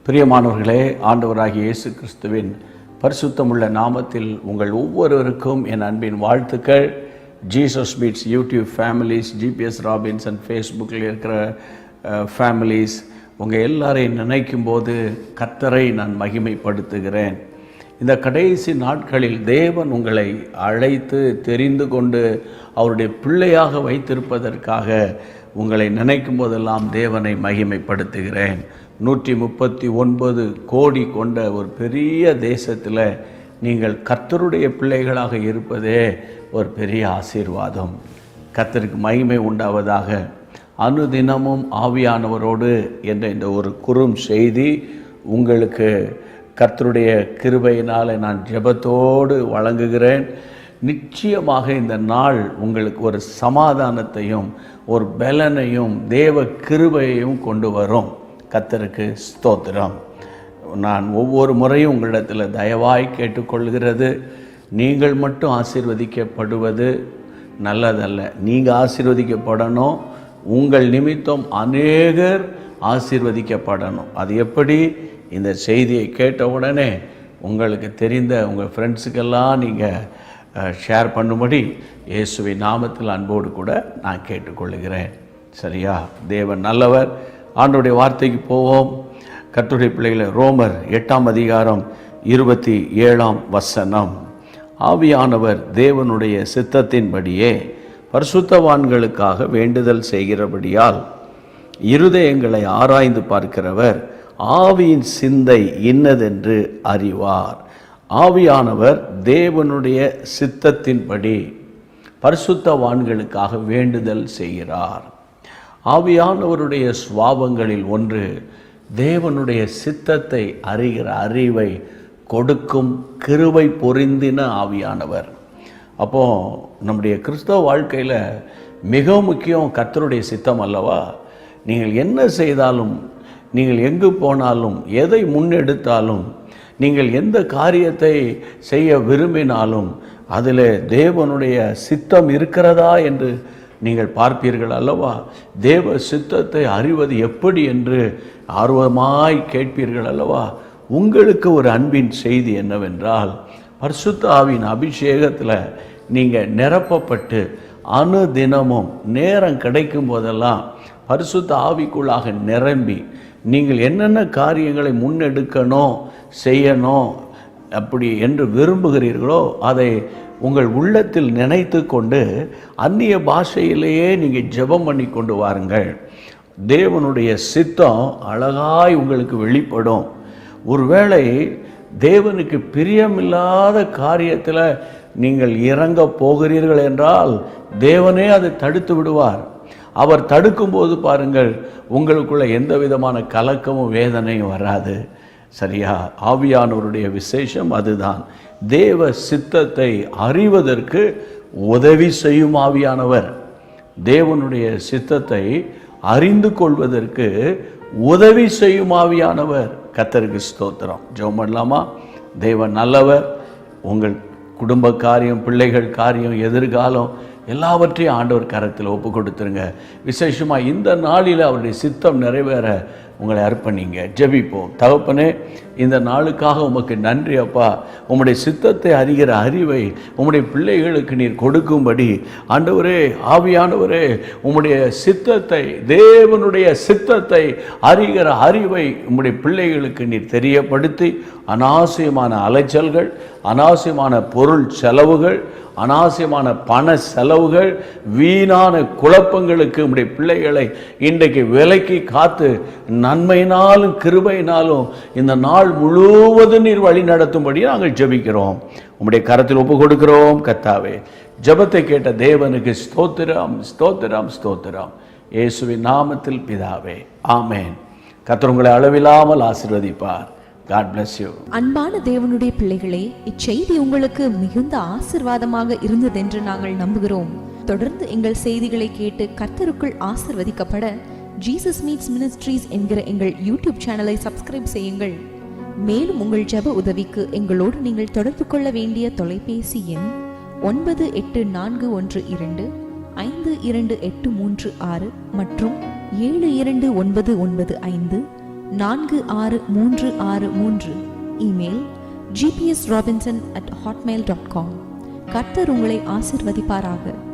பிரியமானவர்களே, ஆண்டவராகிய இயேசு கிறிஸ்துவின் பரிசுத்தமுள்ள நாமத்தில் உங்கள் ஒவ்வொருவருக்கும் என் அன்பின் வாழ்த்துக்கள். Jesus meets YouTube families, GPS Robinson ஃபேஸ்புக்கில் இருக்கிற ஃபேமிலிஸ், உங்கள் எல்லாரையும் நினைக்கும் போது கர்த்தரை நான் மகிமைப்படுத்துகிறேன். இந்த கடைசி நாட்களில் தேவன் உங்களை அழைத்து தெரிந்து கொண்டு அவருடைய பிள்ளையாக வைத்திருப்பதற்காக உங்களை நினைக்கும் போதெல்லாம் தேவனை மகிமைப்படுத்துகிறேன். 139 கோடி கொண்ட ஒரு பெரிய தேசத்தில் நீங்கள் கர்த்தருடைய பிள்ளைகளாக இருப்பதே ஒரு பெரிய ஆசீர்வாதம். கர்த்தருக்கு மகிமை உண்டாவதாக. அனுதினமும் ஆவியானவரோடு என்ற இந்த ஒரு குறும் செய்தி உங்களுக்கு கர்த்தருடைய கிருபையினால் நான் ஜெபத்தோடு வழங்குகிறேன். நிச்சயமாக இந்த நாள் உங்களுக்கு ஒரு சமாதானத்தையும் ஒரு பலனையும் தேவ கிருபையையும் கொண்டு வரும். கர்த்தருக்கு ஸ்தோத்திரம். நான் ஒவ்வொரு முறையும் உங்களிடத்தில் தயவாய் கேட்டுக்கொள்கிறது, நீங்கள் மட்டும் ஆசீர்வதிக்கப்படுவது நல்லதல்ல. நீங்கள் ஆசீர்வதிக்கப்படணும், உங்கள் நிமித்தம் அநேகர் ஆசீர்வதிக்கப்படணும். அது எப்படி? இந்த செய்தியை கேட்ட உடனே உங்களுக்கு தெரிந்த உங்கள் ஃப்ரெண்ட்ஸுக்கெல்லாம் நீங்கள் ஷேர் பண்ணும்படி இயேசுவின் நாமத்தில் அன்போடு கூட நான் கேட்டுக்கொள்கிறேன். சரியா? தேவன் நல்லவர். ஆண்டவருடைய வார்த்தைக்கு போவோம். கர்த்தருடைய பிள்ளைகளை, ரோமர் 8ஆம் அதிகாரம் 27ஆம் வசனம். ஆவியானவர் தேவனுடைய சித்தத்தின்படியே பரிசுத்தவான்களுக்காக வேண்டுதல் செய்கிறபடியால் இருதயங்களை ஆராய்ந்து பார்க்கிறவர் ஆவியின் சிந்தை இன்னதென்று அறிவார். ஆவியானவர் தேவனுடைய சித்தத்தின்படி பரிசுத்தவான்களுக்காக வேண்டுதல் செய்கிறார். ஆவியானவருடைய சுவாபங்களில் ஒன்று தேவனுடைய சித்தத்தை அறிகிற அறிவை கொடுக்கும் கிருபை பொருந்தின ஆவியானவர். அப்போது நம்முடைய கிறிஸ்தவ வாழ்க்கையில் மிக முக்கியம் கர்த்தருடைய சித்தம் அல்லவா? நீங்கள் என்ன செய்தாலும், நீங்கள் எங்கு போனாலும், எதை முன்னெடுத்தாலும், நீங்கள் எந்த காரியத்தை செய்ய விரும்பினாலும் அதில் தேவனுடைய சித்தம் இருக்கிறதா என்று நீங்கள் பார்ப்பீர்கள் அல்லவா? தேவ சித்தத்தை அறிவது எப்படி என்று ஆர்வமாய் கேட்பீர்கள் அல்லவா? உங்களுக்கு ஒரு அன்பின் செய்தி என்னவென்றால், பரிசுத்த ஆவியின் அபிஷேகத்தில் நீங்கள் நிரப்பப்பட்டு அனுதினமும் நேரம் கிடைக்கும் போதெல்லாம் பரிசுத்த ஆவிக்குள்ளாக நிரம்பி நீங்கள் என்னென்ன காரியங்களை முன்னெடுக்கணும், செய்யணும் அப்படி என்று விரும்புகிறீர்களோ அதை உங்கள் உள்ளத்தில் நினைத்து கொண்டு அந்நிய பாஷையிலேயே நீங்கள் ஜெபம் பண்ணி கொண்டு வாருங்கள். தேவனுடைய சித்தம் அழகாய் உங்களுக்கு வெளிப்படும். ஒருவேளை தேவனுக்கு பிரியமில்லாத காரியத்தில் நீங்கள் இறங்க போகிறீர்கள் என்றால் தேவனே அதை தடுத்து விடுவார். அவர் தடுக்கும்போது பாருங்கள், உங்களுக்குள்ள எந்த விதமான கலக்கமும் வேதனையும் வராது. சரியா? ஆவியானவருடைய விசேஷம் அதுதான். தேவ சித்தத்தை அறிவதற்கு உதவி செய்யும் ஆவியானவர். தேவனுடைய சித்தத்தை அறிந்து கொள்வதற்கு உதவி செய்யும் ஆவியானவர். கர்த்தருக்கு ஸ்தோத்திரம். ஜெபம் பண்ணலாமா? தேவன் நல்லவர். உங்கள் குடும்ப காரியம், பிள்ளைகள் காரியம், எதிர்காலம் எல்லாவற்றையும் ஆண்டவர் கரத்தில் ஒப்பு கொடுத்துருங்க. விசேஷமாக இந்த நாளில் அவருடைய சித்தம் நிறைவேற உங்களை அர்ப்பணிங்க. ஜெபிப்போம். தகப்பனே, இந்த நாளுக்காக உமக்கு நன்றி அப்பா. உம்முடைய சித்தத்தை அறிகிற அறிவை உம்முடைய பிள்ளைகளுக்கு நீர் கொடுக்கும்படி ஆண்டவரே, ஆவியானவரே, உம்முடைய சித்தத்தை, தேவனுடைய சித்தத்தை அறிகிற அறிவை உம்முடைய பிள்ளைகளுக்கு நீர் தெரியப்படுத்தி அனாவசியமான அலைச்சல்கள், அனாவசியமான பொருள் செலவுகள், அனாவசியமான பண செலவுகள், வீணான குழப்பங்களுக்கு உம்முடைய பிள்ளைகளை இன்றைக்கு விலக்கி காத்து நன்மையினாலும் கிருபையினாலும் இந்த நாள் முழுவதும் நீர் வழி நடத்தும்படி நாங்கள் ஜெபிக்கிறோம். உம்முடைய கரத்தில் ஒப்பு கொடுக்கிறோம். கர்த்தாவே, ஜெபத்தை கேட்ட தேவனுக்கு ஸ்தோத்திரம், ஸ்தோத்திரம், ஸ்தோத்திரம். இயேசுவின் நாமத்தில் பிதாவே, ஆமேன். கர்த்தர் உங்களை அளவில்லாமல் ஆசீர்வதிப்பார். God bless you. அன்பான தேவனுடைய பிள்ளைகளே, இச்செய்தி உங்களுக்கு மிகுந்த ஆசீர்வாதமாக இருந்ததென்று நாங்கள் நம்புகிறோம். தொடர்ந்து எங்கள் செய்திகளை கேட்டு கர்த்தருக்குள் ஆசீர்வதிக்கப்பட ஜீசஸ் மீட்ஸ் மினிஸ்ட்ரீஸ் என்கிற எங்கள் யூடியூப் சேனலை சப்ஸ்கிரைப் செய்யுங்கள். மேலும் உங்கள் ஜெப உதவிக்கு எங்களோடு நீங்கள் தொடர்பு கொள்ள வேண்டிய தொலைபேசி எண் 9841252836 மற்றும் 72995 4633. Email gpsrobinson@hotmail.com. கர்த்தர் உங்களை ஆசீர்வதிப்பாராக.